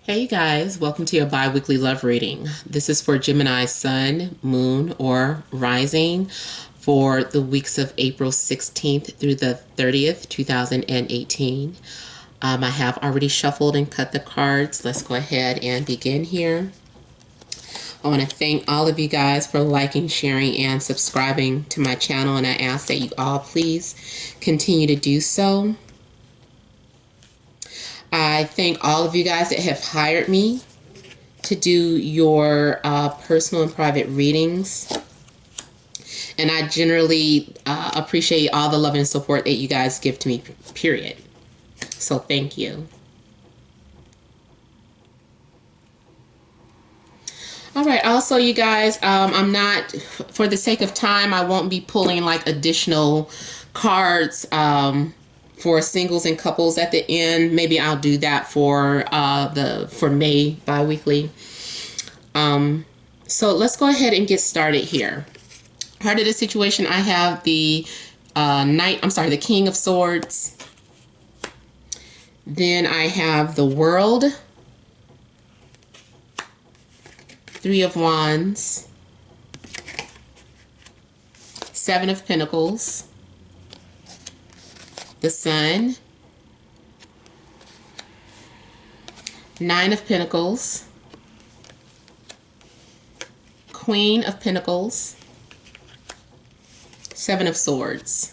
Hey you guys, welcome to your bi-weekly love reading. This is for Gemini sun, moon, or rising for the weeks of April 16th through the 30th, 2018. I have already shuffled and cut the cards. Let's go ahead and begin here. I want to thank all of you guys for liking, sharing, and subscribing to my channel, and I ask that you all please continue to do so. I thank all of you guys that have hired me to do your personal and private readings. And I generally appreciate all the love and support that you guys give to me, period. So thank you. All right. Also, you guys, I'm not, for the sake of time, I won't be pulling like additional cards for singles and couples at the end. Maybe I'll do that for May bi-weekly. So let's go ahead and get started here. Heart of the situation, I have the the King of Swords. Then I have the World, Three of Wands, Seven of Pentacles, the Sun, Nine of Pentacles, Queen of Pentacles, Seven of Swords.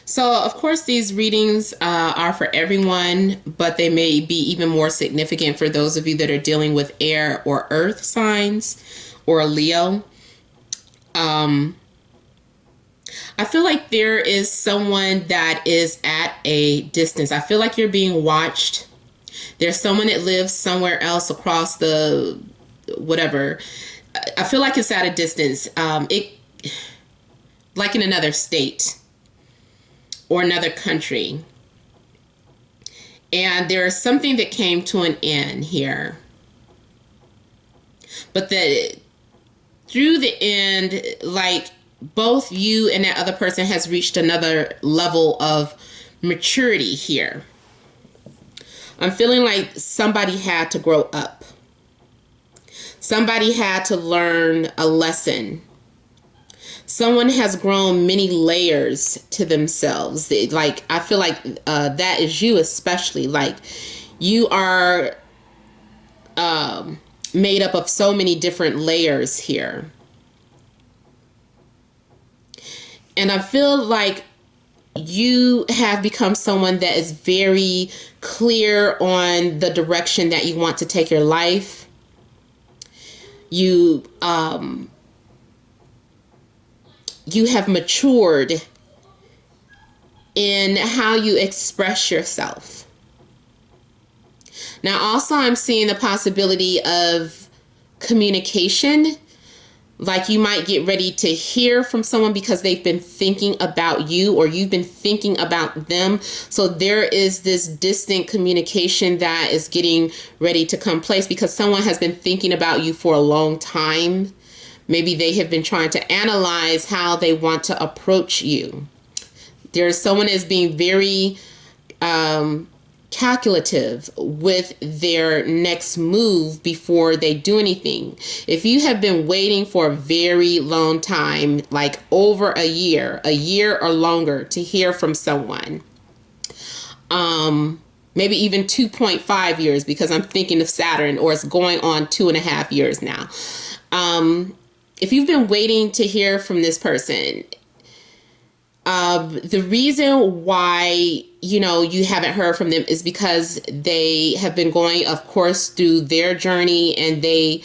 So, of course, these readings are for everyone, but they may be even more significant for those of you that are dealing with air or earth signs or Leo. I feel like there is someone that is at a distance. I feel like you're being watched. There's someone that lives somewhere else across the whatever. I feel like it's at a distance. Like in another state or another country. And there's something that came to an end here. But through the end, like both you and that other person has reached another level of maturity here. I'm feeling like somebody had to grow up. Somebody had to learn a lesson. Someone has grown many layers to themselves. Like, I feel like that is you especially. Like, you are made up of so many different layers here. And I feel like you have become someone that is very clear on the direction that you want to take your life. You have matured in how you express yourself. Now, also, I'm seeing the possibility of communication. Like you might get ready to hear from someone because they've been thinking about you or you've been thinking about them. So there is this distant communication that is getting ready to come place because someone has been thinking about you for a long time. Maybe they have been trying to analyze how they want to approach you. There's someone that's being very calculative with their next move before they do anything. If you have been waiting for a very long time, like over a year or longer to hear from someone, maybe even 2.5 years because I'm thinking of Saturn, or it's going on 2.5 years now. If you've been waiting to hear from this person, the reason why, you haven't heard from them is because they have been going, of course, through their journey, and they've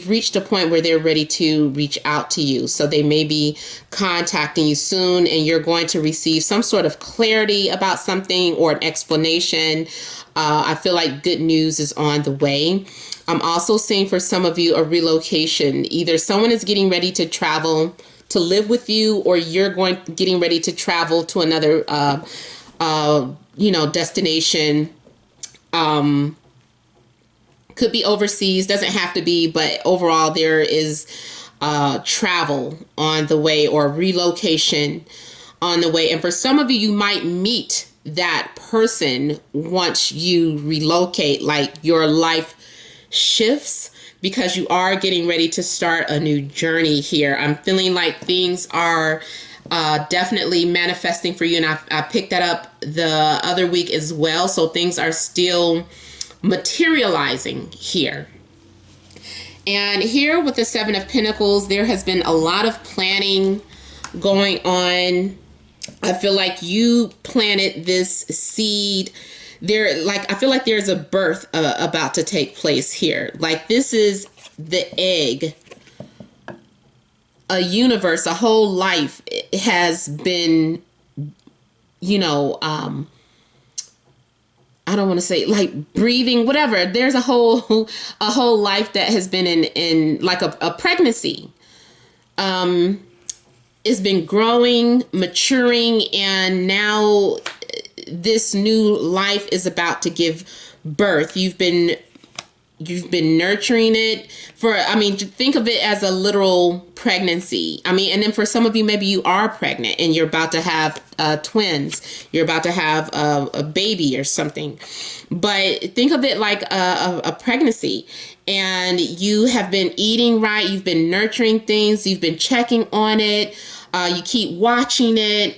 reached a point where they're ready to reach out to you. So they may be contacting you soon, and you're going to receive some sort of clarity about something or an explanation. I feel like good news is on the way. I'm also seeing for some of you a relocation. Either someone is getting ready to travel to live with you, or you're getting ready to travel to another, destination. Could be overseas, doesn't have to be, but overall there is travel on the way or relocation on the way. And for some of you, you might meet that person once you relocate, like your life shifts, because you are getting ready to start a new journey here. I'm feeling like things are definitely manifesting for you. And I picked that up the other week as well. So things are still materializing here. And here with the Seven of Pentacles, there has been a lot of planning going on. I feel like you planted this seed there. Like, I feel like there's a birth about to take place here. Like, this is the egg. A universe, a whole life has been, you know, I don't want to say like breathing, whatever. There's a whole life that has been in like a pregnancy. It's been growing, maturing, and now this new life is about to give birth. You've been nurturing it for, I mean, think of it as a literal pregnancy. I mean, and then for some of you, maybe you are pregnant and you're about to have twins. You're about to have a baby or something. But think of it like a pregnancy. And you have been eating right. You've been nurturing things. You've been checking on it. You keep watching it.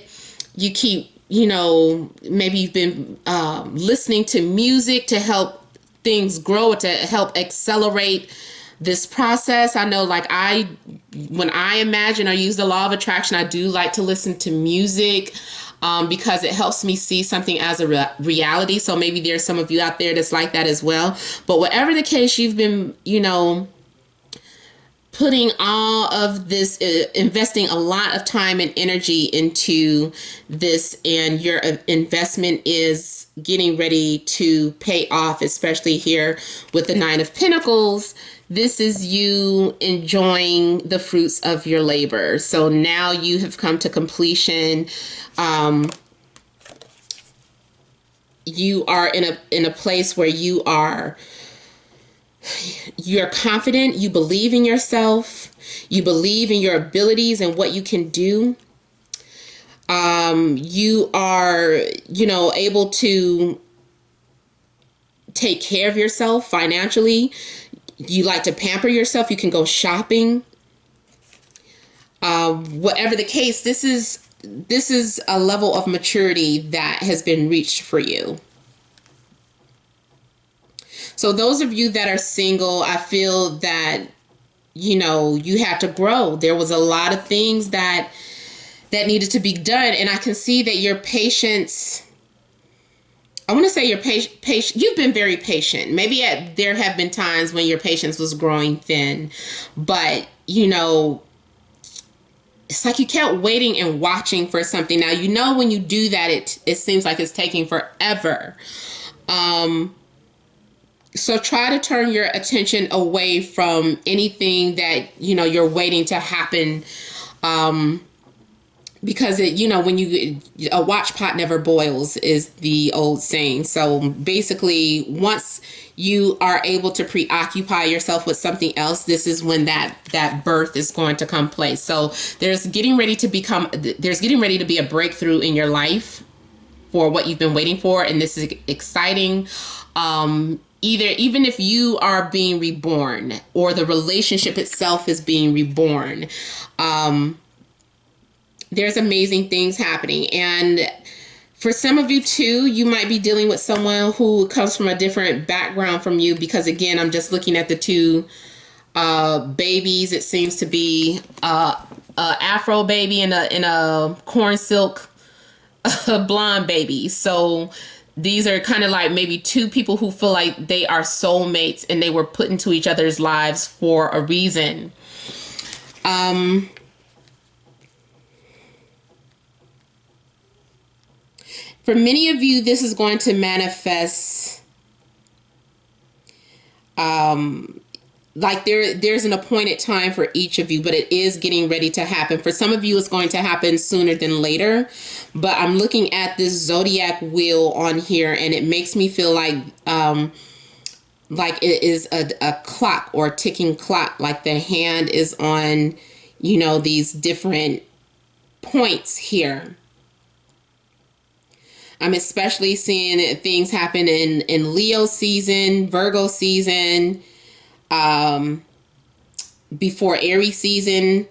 You keep, you know, maybe you've been listening to music to help things grow, to help accelerate this process. I know, like, when I imagine or use the law of attraction, I do like to listen to music because it helps me see something as a reality. So maybe there's some of you out there that's like that as well. But whatever the case, you've been, you know, putting all of this, investing a lot of time and energy into this, and your investment is getting ready to pay off, especially here with the Nine of Pentacles. This is you enjoying the fruits of your labor. So now you have come to completion. You are in a place where you're confident, you believe in yourself, you believe in your abilities and what you can do. You are, you know, able to take care of yourself financially. You like to pamper yourself. You can go shopping. Whatever the case, this is a level of maturity that has been reached for you. So those of you that are single, I feel that, you know, you had to grow. There was a lot of things that needed to be done. And I can see that your patience, I want to say your patient, you've been very patient. Maybe there have been times when your patience was growing thin, but, you know, it's like you kept waiting and watching for something. Now, you know, when you do that, it seems like it's taking forever. So try to turn your attention away from anything that, you know, you're waiting to happen. Because it, you know, when a watch pot never boils is the old saying. So basically, once you are able to preoccupy yourself with something else, this is when that birth is going to come place. So there's getting ready to be a breakthrough in your life for what you've been waiting for. And this is exciting. Even if you are being reborn or the relationship itself is being reborn, there's amazing things happening. And for some of you too, you might be dealing with someone who comes from a different background from you, because again, I'm just looking at the two babies. It seems to be a Afro baby and a corn silk blonde baby. So these are kind of like maybe two people who feel like they are soulmates and they were put into each other's lives for a reason. For many of you, this is going to manifest like there's an appointed time for each of you, but it is getting ready to happen. For some of you, it's going to happen sooner than later. But I'm looking at this zodiac wheel on here, and it makes me feel like it is a clock or a ticking clock. Like the hand is on, you know, these different points here. I'm especially seeing things happen in Leo season, Virgo season, um, before Aries season,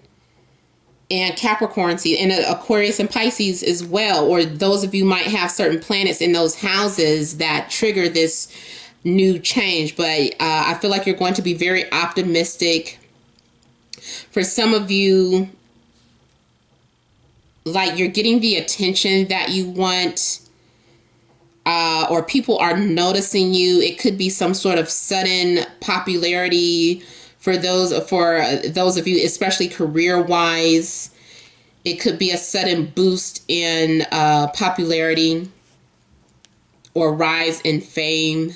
and Capricorn season, and Aquarius and Pisces as well. Or those of you might have certain planets in those houses that trigger this new change. But I feel like you're going to be very optimistic. For some of you, like you're getting the attention that you want, or people are noticing you. It could be some sort of sudden popularity for those of you, especially career wise. It could be a sudden boost in popularity or rise in fame.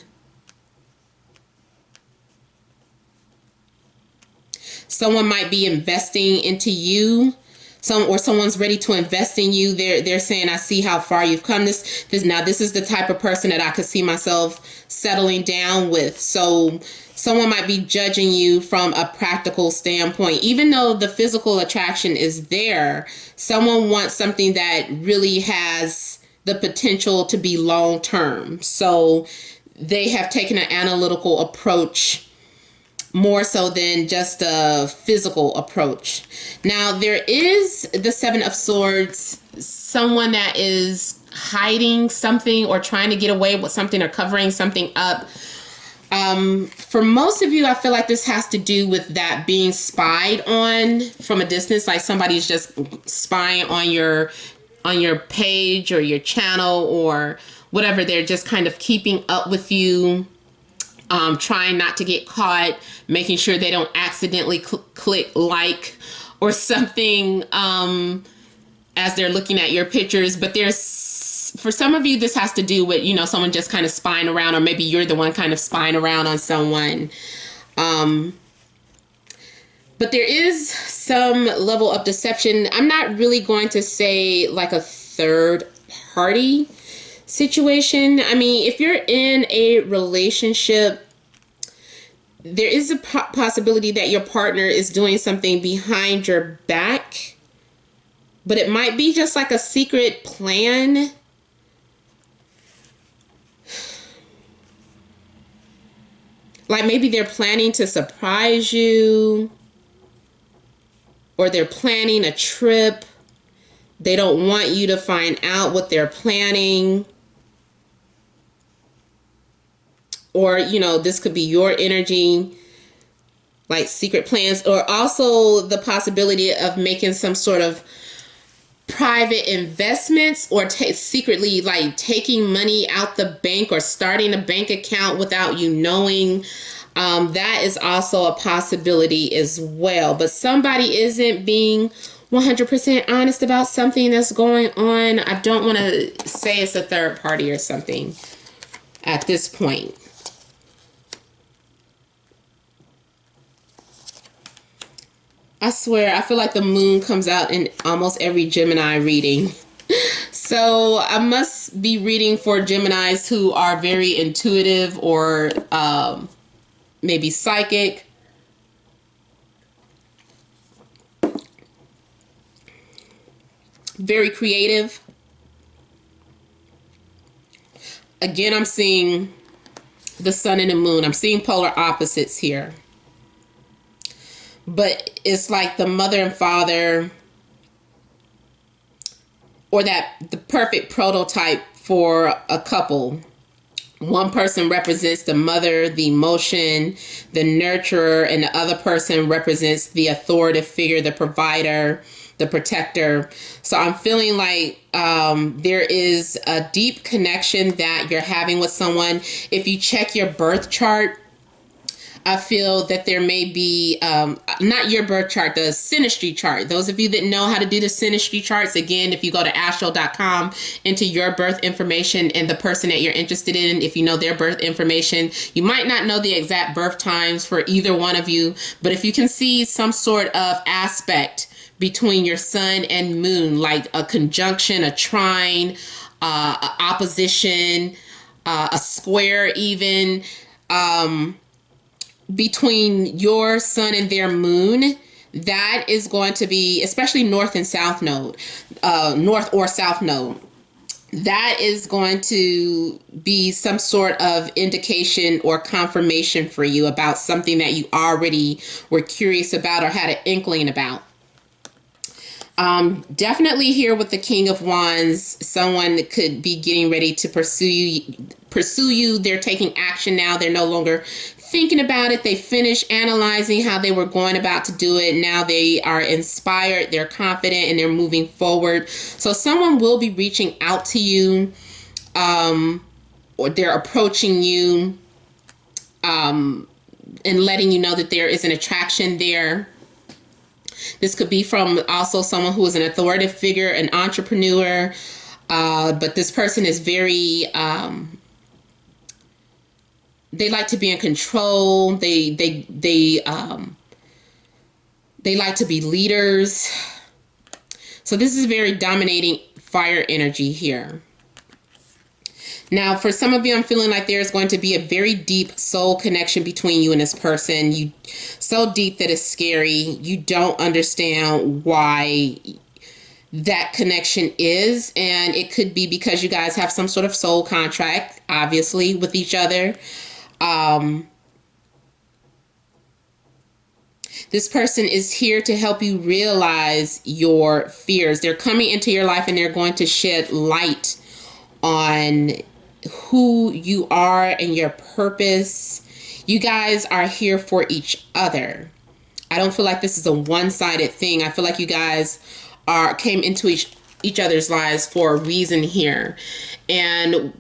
Someone might be investing into you. Someone's ready to invest in you. They're saying, I see how far you've come. This is the type of person that I could see myself settling down with. So someone might be judging you from a practical standpoint. Even though the physical attraction is there, someone wants something that really has the potential to be long term. So they have taken an analytical approach more so than just a physical approach. Now, there is the Seven of Swords, someone that is hiding something or trying to get away with something or covering something up. For most of you, I feel like this has to do with that being spied on from a distance, like somebody's just spying on your page or your channel or whatever. They're just kind of keeping up with you. Trying not to get caught, making sure they don't accidentally click like or something as they're looking at your pictures. But for some of you, this has to do with, someone just kind of spying around, or maybe you're the one kind of spying around on someone. But there is some level of deception. I'm not really going to say like a third party situation. I mean, if you're in a relationship, there is a possibility that your partner is doing something behind your back, but it might be just like a secret plan. Like maybe they're planning to surprise you, or they're planning a trip. They don't want you to find out what they're planning. Or, this could be your energy, like secret plans, or also the possibility of making some sort of private investments, or secretly like taking money out the bank or starting a bank account without you knowing. That is also a possibility as well. But somebody isn't being 100% honest about something that's going on. I don't want to say it's a third party or something at this point. I swear, I feel like the moon comes out in almost every Gemini reading. So I must be reading for Geminis who are very intuitive or maybe psychic. Very creative. Again, I'm seeing the sun and the moon. I'm seeing polar opposites here. But it's like the mother and father, or the perfect prototype for a couple. One person represents the mother, the emotion, the nurturer, and the other person represents the authoritative figure, the provider, the protector. So I'm feeling like there is a deep connection that you're having with someone. If you check your birth chart, I feel that there may be, not your birth chart, the synastry chart. Those of you that know how to do the synastry charts, again, if you go to astro.com, enter your birth information and the person that you're interested in, if you know their birth information, you might not know the exact birth times for either one of you, but if you can see some sort of aspect between your sun and moon, like a conjunction, a trine, a opposition, a square even, between your sun and their moon, that is going to be, especially north and south node, north or south node. that is going to be some sort of indication or confirmation for you about something that you already were curious about or had an inkling about. Definitely here with the King of Wands, someone that could be getting ready to pursue you. They're taking action now. They're no longer thinking about it. They finished analyzing how they were going about to do it. Now they are inspired, they're confident, and they're moving forward. So someone will be reaching out to you, or they're approaching you, and letting you know that there is an attraction there. This could be from also someone who is an authoritative figure, an entrepreneur, but this person is very, they like to be in control. They like to be leaders. So this is very dominating fire energy here. Now, for some of you, I'm feeling like there's going to be a very deep soul connection between you and this person. You so deep that it's scary. You don't understand why that connection is, and it could be because you guys have some sort of soul contract, obviously, with each other. This person is here to help you realize your fears. They're coming into your life and they're going to shed light on who you are and your purpose. You guys are here for each other. I don't feel like this is a one-sided thing. I feel like you guys came into each other's lives for a reason here. And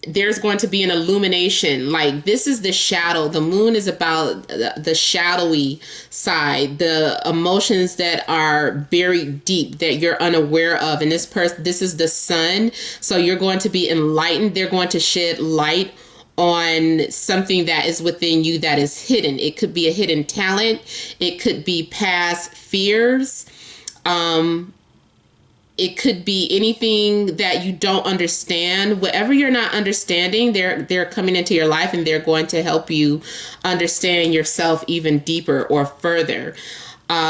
there's going to be an illumination. Like, this is the shadow. The moon is about the shadowy side, the emotions that are buried deep that you're unaware of. And this is the sun. So you're going to be enlightened. They're going to shed light on something that is within you that is hidden. It could be a hidden talent. It could be past fears. It could be anything that you don't understand. Whatever you're not understanding, they're coming into your life and they're going to help you understand yourself even deeper or further.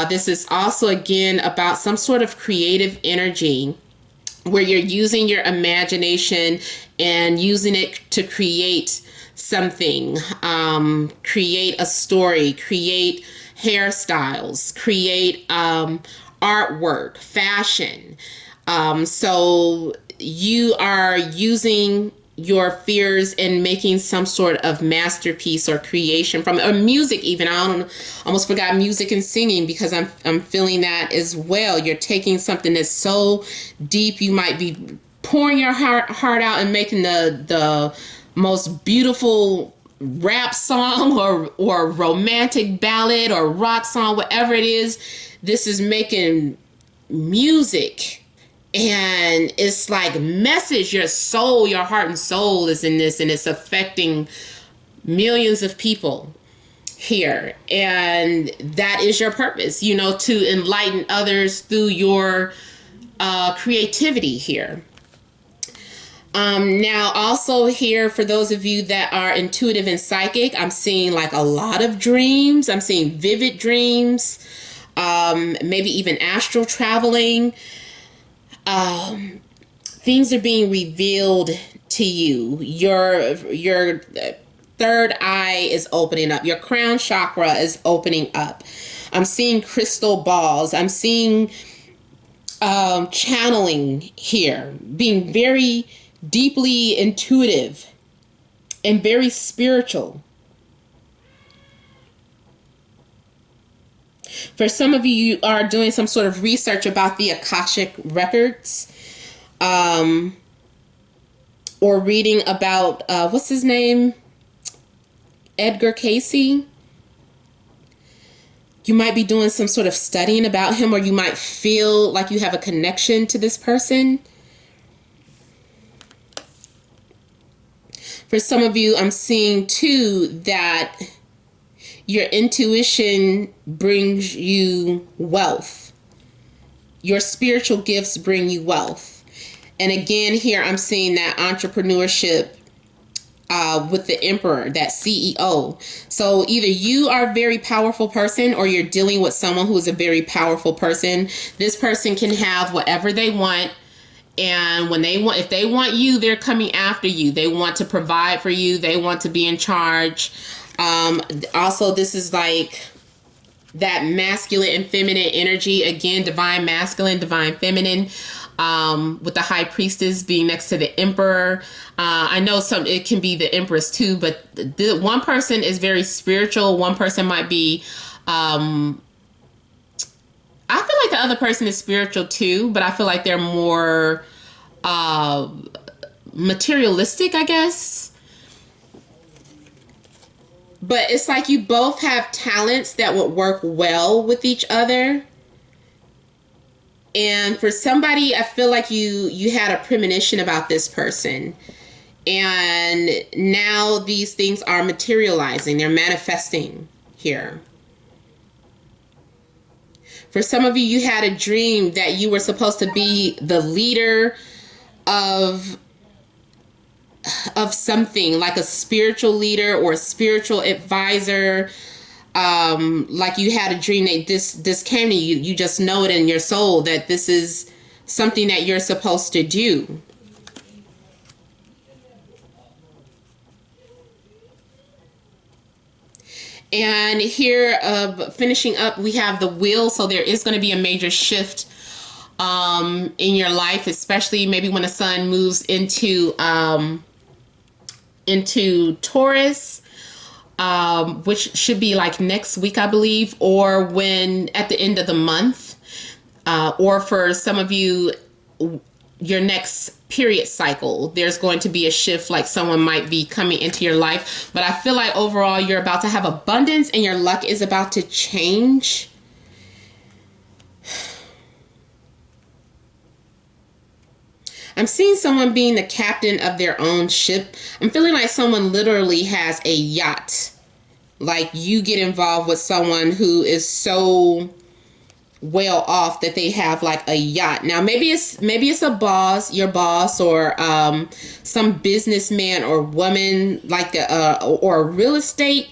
This is also, again, about some sort of creative energy where you're using your imagination and using it to create something, create a story, create hairstyles, create artwork, fashion. So you are using your fears and making some sort of masterpiece or creation from, or music even. Almost forgot music and singing, because I'm feeling that as well. You're taking something that's so deep. You might be pouring your heart out and making the most beautiful rap song or romantic ballad or rock song, whatever it is. This is making music, and it's like message. Your soul, your heart and soul is in this, and it's affecting millions of people here. And that is your purpose, to enlighten others through your creativity here. Now also here, for those of you that are intuitive and psychic, I'm seeing like a lot of dreams. I'm seeing vivid dreams. Maybe even astral traveling. Things are being revealed to you. Your third eye is opening up. Your crown chakra is opening up. I'm seeing crystal balls. I'm seeing channeling here, being very deeply intuitive and very spiritual. For some of you, you are doing some sort of research about the Akashic records, or reading about, what's his name? Edgar Casey. You might be doing some sort of studying about him, or you might feel like you have a connection to this person. For some of you, I'm seeing too that your intuition brings you wealth. Your spiritual gifts bring you wealth. And again, here I'm seeing that entrepreneurship with the Emperor, that CEO. So either you are a very powerful person, or you're dealing with someone who is a very powerful person. This person can have whatever they want, And when if they want you, they're coming after you. They want to provide for you. They want to be in charge. Also, this is like that masculine and feminine energy. Again, divine masculine, divine feminine, with the high priestess being next to the emperor. I know it can be the empress too, but one person is very spiritual. One person might be, I feel like the other person is spiritual too, but I feel like they're more materialistic, I guess. But it's like you both have talents that would work well with each other. And for somebody, I feel like you had a premonition about this person. And now these things are materializing. They're manifesting here. For some of you, you had a dream that you were supposed to be the leader of something, like a spiritual leader or a spiritual advisor. Like you had a dream that this came to you. You just know it in your soul that this is something that you're supposed to do. And here, finishing up, we have the wheel. So there is going to be a major shift in your life, especially maybe when the sun moves into Taurus, which should be like next week, I believe, or when at the end of the month, or for some of you, your next period cycle, there's going to be a shift, like someone might be coming into your life. But I feel like overall you're about to have abundance and your luck is about to change. I'm seeing someone being the captain of their own ship. I'm feeling like someone literally has a yacht. Like you get involved with someone who is so well off that they have like a yacht. Now maybe it's a boss, your boss, or some businessman or woman, like or a real estate.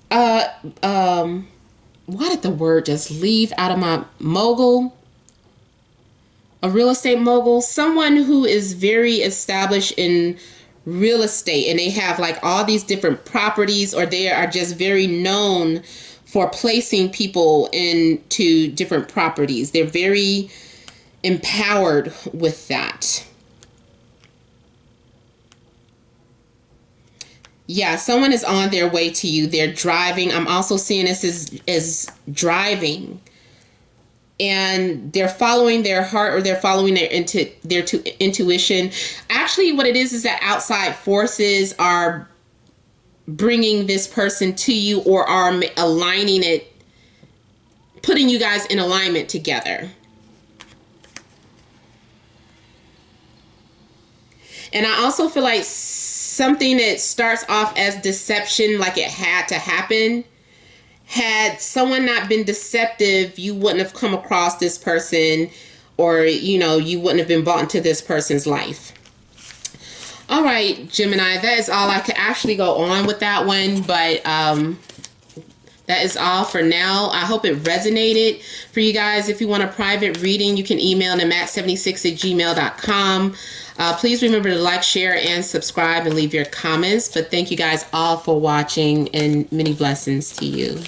Why did the word just leave out of my mogul? A real estate mogul, someone who is very established in real estate and they have like all these different properties, or they are just very known for placing people into different properties. They're very empowered with that. Yeah, someone is on their way to you. They're driving. I'm also seeing this as driving. And they're following their heart, or they're following their intuition. Actually, what it is that outside forces are bringing this person to you, or are aligning it, putting you guys in alignment together. And I also feel like something that starts off as deception, like it had to happen. Had someone not been deceptive, you wouldn't have come across this person, or, you know, you wouldn't have been brought into this person's life. All right, Gemini, that is all I could actually go on with that one, but that is all for now. I hope it resonated for you guys. If you want a private reading, you can email them at 76@gmail.com. Please remember to like, share, and subscribe, and leave your comments. But thank you guys all for watching, and many blessings to you.